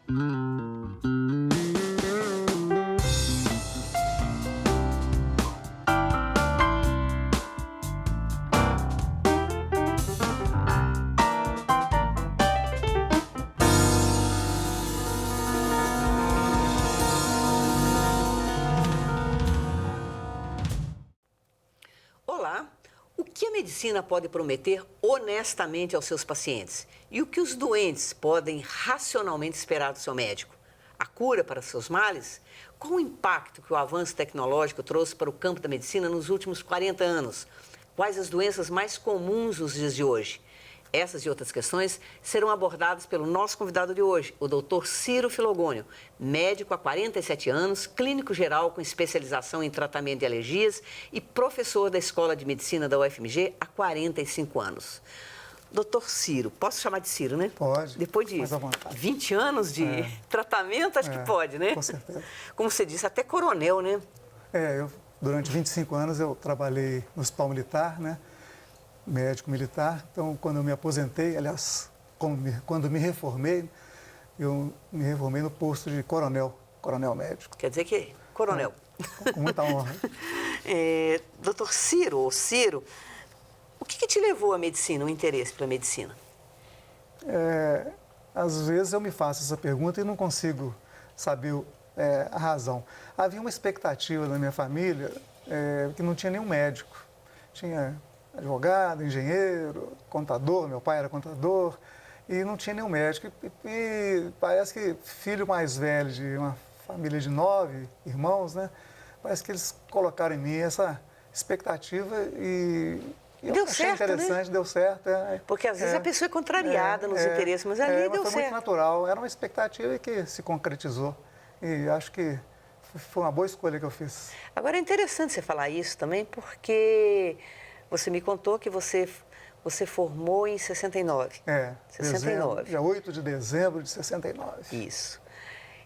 Olá! O que a medicina pode prometer honestamente aos seus pacientes? E o que os doentes podem racionalmente esperar do seu médico? A cura para seus males? Qual o impacto que o avanço tecnológico trouxe para o campo da medicina nos últimos 40 anos? Quais as doenças mais comuns nos dias de hoje? Essas e outras questões serão abordadas pelo nosso convidado de hoje, o Dr. Ciro Filogônio, médico há 47 anos, clínico geral com especialização em tratamento de alergias e professor da Escola de Medicina da UFMG há 45 anos. Doutor Ciro, posso chamar de Ciro, né? Pode. Depois de 20 anos de tratamento, acho que pode, né? Com certeza. Como você disse, até coronel, né? Durante 25 anos eu trabalhei no Hospital Militar, né? Médico militar. Então, quando eu me aposentei, aliás, quando me reformei, eu me reformei no posto de coronel médico. Quer dizer que coronel. Com muita honra. Doutor Ciro, ou Ciro, o que te levou à medicina, o interesse pela medicina? Às vezes eu me faço essa pergunta e não consigo saber a razão. Havia uma expectativa na minha família que não tinha nenhum médico. Tinha advogado, engenheiro, contador, meu pai era contador, e não tinha nenhum médico. E parece que filho mais velho de uma família de 9 irmãos, né? Parece que eles colocaram em mim essa expectativa e eu deu achei certo, interessante, né? Deu certo. Porque às vezes a pessoa é contrariada nos interesses, mas ali deu foi certo. Foi muito natural, era uma expectativa que se concretizou e acho que foi uma boa escolha que eu fiz. Agora é interessante você falar isso também, porque você me contou que você formou em 69. 69. Dia 8 de dezembro de 69. Isso.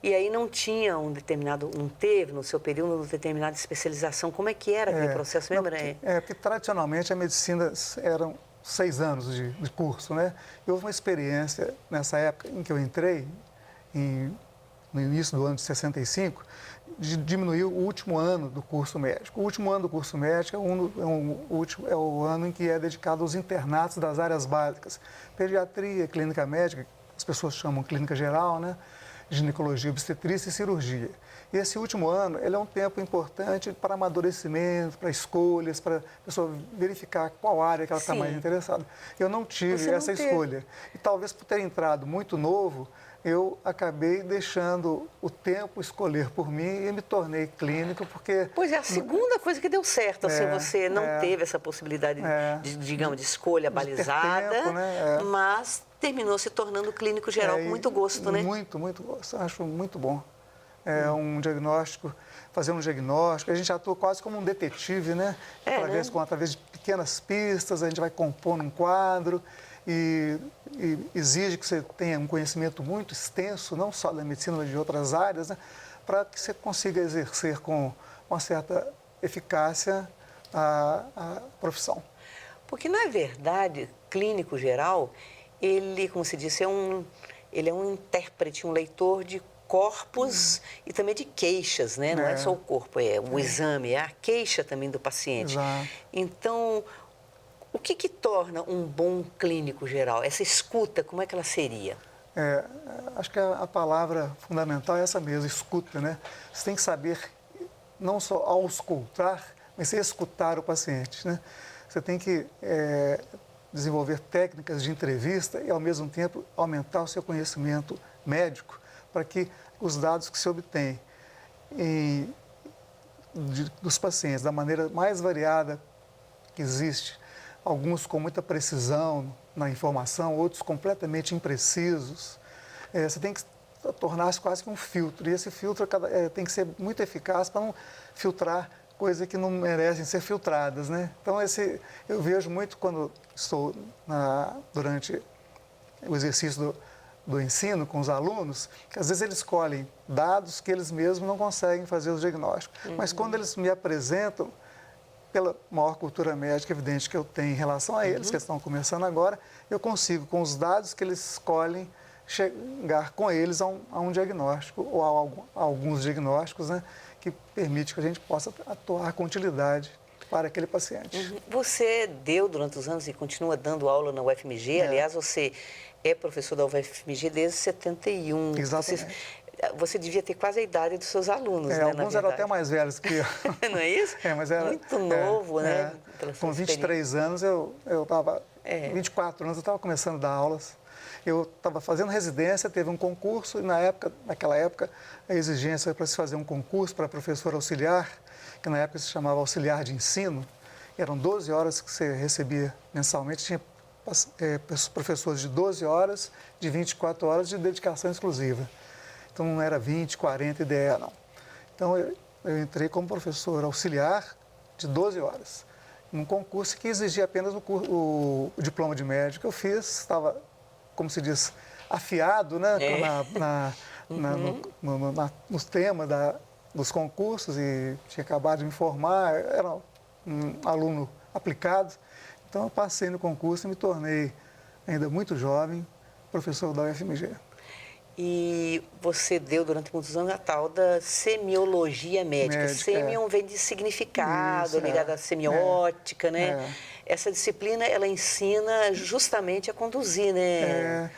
E aí não tinha não teve no seu período uma determinada especialização. Como é que era aquele processo? Lembra? Porque tradicionalmente a medicina eram 6 anos de curso, né? E houve uma experiência nessa época em que eu entrei, no início do ano de 65, de diminuir o último ano do curso médico. O último ano do curso médico é o ano em que é dedicado aos internatos das áreas básicas. Pediatria, clínica médica, as pessoas chamam clínica geral, né? Ginecologia, obstetrícia e cirurgia. E esse último ano, ele é um tempo importante para amadurecimento, para escolhas, para a pessoa verificar qual área que ela está mais interessada. Eu não tive essa escolha. E talvez por ter entrado muito novo, eu acabei deixando o tempo escolher por mim e me tornei clínico, porque... Pois é, a segunda coisa que deu certo, assim, você não teve essa possibilidade, digamos, de escolha balizada, tempo, né? Mas terminou se tornando clínico geral com muito gosto, né? Muito gosto, acho muito bom. Um diagnóstico, fazer um diagnóstico, a gente atua quase como um detetive, né? Através de pequenas pistas, a gente vai compondo um quadro e exige que você tenha um conhecimento muito extenso, não só da medicina, mas de outras áreas, né? Para que você consiga exercer com uma certa eficácia a profissão. Porque, na verdade, clínico geral, ele, como se disse, ele é um intérprete, um leitor de corpos e também de queixas, né? Não é só o corpo, é o exame, é a queixa também do paciente. Exato. Então, o que torna um bom clínico geral? Essa escuta, como é que ela seria? Acho que a palavra fundamental é essa mesmo, escuta, né? Você tem que saber não só auscultar, mas escutar o paciente, né? Você tem que desenvolver técnicas de entrevista e, ao mesmo tempo, aumentar o seu conhecimento médico para que os dados que se obtém dos pacientes da maneira mais variada que existe, alguns com muita precisão na informação, outros completamente imprecisos, você tem que tornar-se quase que um filtro. E esse filtro tem que ser muito eficaz para não filtrar coisas que não merecem ser filtradas, né? Então, eu vejo muito quando estou durante o exercício do ensino com os alunos, que às vezes eles escolhem dados que eles mesmos não conseguem fazer o diagnóstico. Mas quando eles me apresentam, pela maior cultura médica evidente que eu tenho em relação a eles, que estão começando agora, eu consigo, com os dados que eles escolhem, chegar com eles a um diagnóstico ou a alguns diagnósticos, né, que permite que a gente possa atuar com utilidade para aquele paciente. Você deu durante os anos e continua dando aula na UFMG. Aliás, você é professor da UFMG desde 71. Exatamente. Você devia ter quase a idade dos seus alunos, né, Alguns eram até mais velhos que eu. Não é isso? Mas era, muito novo, né? Com 23 anos, eu estava... 24 anos, eu estava começando a dar aulas. Eu estava fazendo residência, teve um concurso, e naquela época, a exigência para se fazer um concurso para professor auxiliar, que na época se chamava auxiliar de ensino, eram 12 horas que você recebia mensalmente, tinha professores de 12 horas, de 24 horas de dedicação exclusiva. Então, não era 20, 40 IDE, não. Então, eu entrei como professor auxiliar de 12 horas, num concurso que exigia apenas o diploma de médico. Eu fiz, estava, como se diz, afiado, né, nos temas dos concursos, e tinha acabado de me formar, era um aluno aplicado. Então, eu passei no concurso e me tornei, ainda muito jovem, professor da UFMG. E você deu durante muitos anos a tal da semiologia médica. Semion vem de significado, ligado à semiótica, né? Essa disciplina, ela ensina justamente a conduzir, né?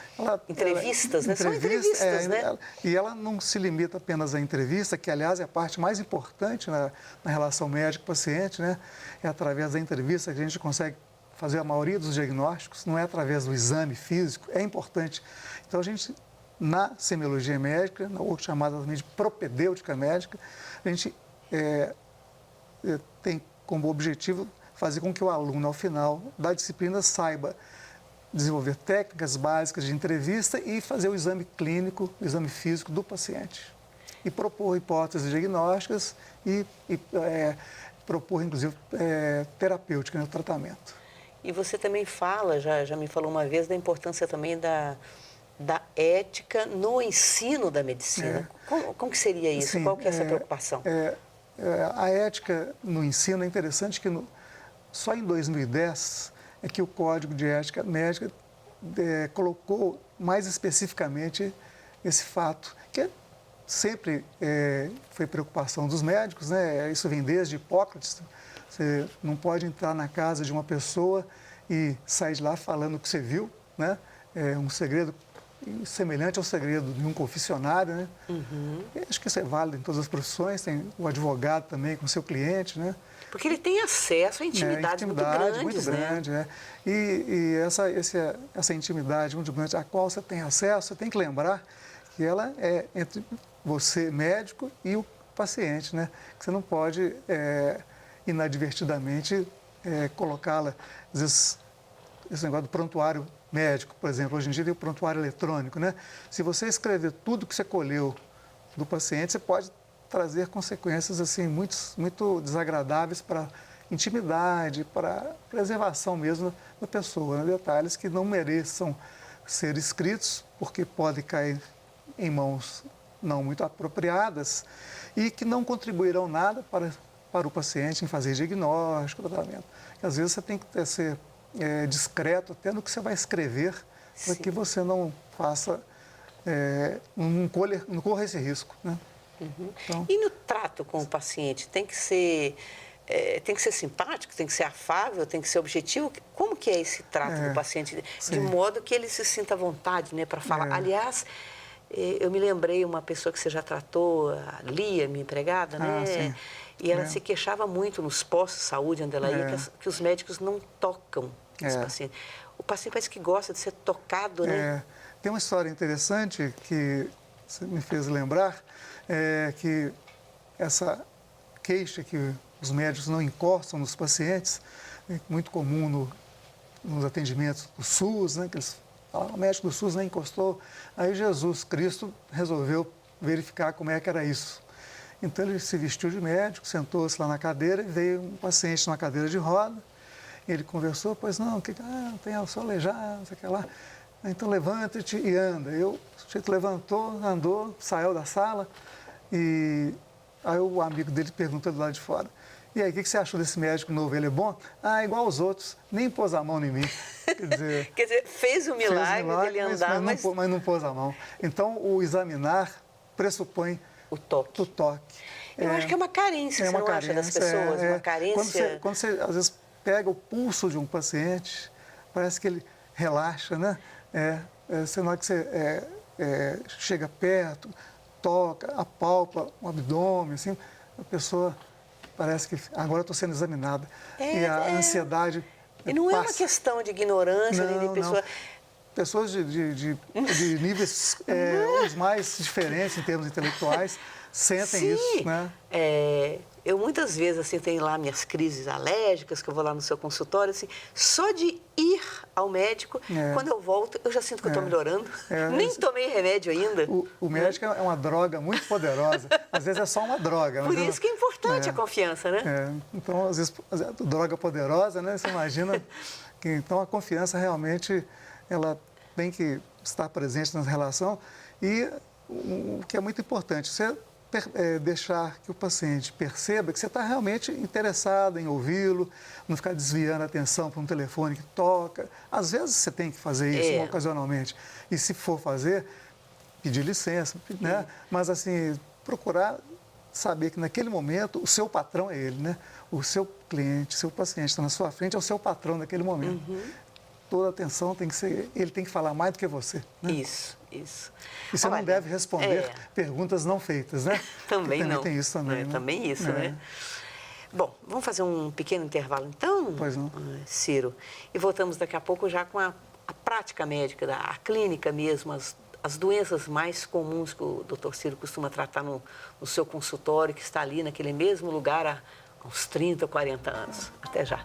Entrevistas, né? São entrevistas, né? E ela não se limita apenas à entrevista, que, aliás, é a parte mais importante na relação médico-paciente, né? É através da entrevista que a gente consegue fazer a maioria dos diagnósticos, não é através do exame físico, é importante. Então, a gente... Na semiologia médica, ou chamada também de propedêutica médica, a gente tem como objetivo fazer com que o aluno, ao final da disciplina, saiba desenvolver técnicas básicas de entrevista e fazer o exame clínico, o exame físico do paciente. E propor hipóteses diagnósticas e propor, inclusive, terapêutica no tratamento. E você também fala, já me falou uma vez, da importância também da ética no ensino da medicina. Como que seria isso? Sim, qual que é essa preocupação? A ética no ensino é interessante que só em 2010 é que o Código de Ética Médica colocou mais especificamente esse fato, que sempre foi preocupação dos médicos, né? Isso vem desde Hipócrates. Você não pode entrar na casa de uma pessoa e sair de lá falando o que você viu, né? É um segredo semelhante ao segredo de um confessionário, né? Acho que isso é válido em todas as profissões, tem o advogado também com o seu cliente, né? Porque ele tem acesso a intimidades muito grande, né? E essa intimidade muito grande, a qual você tem acesso, você tem que lembrar que ela é entre você, médico, e o paciente, né? Que você não pode inadvertidamente colocá-la, às vezes, esse negócio do prontuário médico, por exemplo, hoje em dia tem o prontuário eletrônico, né? Se você escrever tudo que você colheu do paciente, você pode trazer consequências assim muito desagradáveis para intimidade, para preservação mesmo da pessoa, né? Detalhes que não mereçam ser escritos, porque podem cair em mãos não muito apropriadas e que não contribuirão nada para o paciente em fazer diagnóstico, tratamento. E, às vezes você tem que ser discreto até no que você vai escrever, para que você não faça, não corra esse risco, né? Então... E no trato com o paciente, tem que ser simpático, tem que ser afável, tem que ser objetivo? Como que é esse trato do paciente? De modo que ele se sinta à vontade, né, para falar. Aliás, eu me lembrei uma pessoa que você já tratou, a Lia, minha empregada, né? E ela se queixava muito nos postos de saúde onde ela ia, que os médicos não tocam os pacientes. O paciente parece que gosta de ser tocado, né? Tem uma história interessante que você me fez lembrar, que essa queixa que os médicos não encostam nos pacientes, é muito comum nos atendimentos do SUS, né? Que eles falam, o médico do SUS nem encostou. Aí Jesus Cristo resolveu verificar como é que era isso. Então, ele se vestiu de médico, sentou-se lá na cadeira e veio um paciente numa cadeira de roda. Ele conversou, pois não, tem só aleijado, não sei o que lá. Então, levanta-te e anda. O sujeito levantou, andou, saiu da sala e aí o amigo dele pergunta do lado de fora, E aí, o que você achou desse médico novo? Ele é bom? Ah, igual aos outros, nem pôs a mão em mim. Quer dizer, fez o milagre dele andar, mas não pôs a mão. Então, o examinar pressupõe o toque. O toque. Eu acho que é uma carência, você não acha, das pessoas? Uma carência... Quando você, às vezes, pega o pulso de um paciente, parece que ele relaxa, né? Você, na hora que você chega perto, toca, apalpa o abdômen, assim, a pessoa parece que agora estou sendo examinada. E a ansiedade E não é uma passa. questão de ignorância, nem de pessoa... Pessoas de níveis os mais diferentes em termos intelectuais sentem isso, né? Eu muitas vezes assim, tenho lá minhas crises alérgicas, que eu vou lá no seu consultório, assim, só de ir ao médico, quando eu volto, eu já sinto que eu estou melhorando. Nem tomei remédio ainda. O médico é uma droga muito poderosa. Às vezes é só uma droga. Por isso que é importante a confiança, né? Então, às vezes, droga poderosa, né? Você imagina que então a confiança realmente ela tem que estar presente na relação e o que é muito importante, você deixar que o paciente perceba que você está realmente interessado em ouvi-lo, não ficar desviando a atenção para um telefone que toca. Às vezes você tem que fazer isso ocasionalmente. E se for fazer, pedir licença, né? Mas assim, procurar saber que naquele momento o seu patrão é ele, né? O seu cliente, seu paciente está na sua frente, é o seu patrão naquele momento. Toda a atenção tem que ser, ele tem que falar mais do que você. Né? Isso. E você não deve responder perguntas não feitas, né? Também não. Tem isso também. Né? Também isso, né? Bom, vamos fazer um pequeno intervalo então, pois não. Ciro? E voltamos daqui a pouco já com a prática médica, a clínica mesmo, as doenças mais comuns que o Dr. Ciro costuma tratar no seu consultório, que está ali naquele mesmo lugar há uns 30, 40 anos. Até já.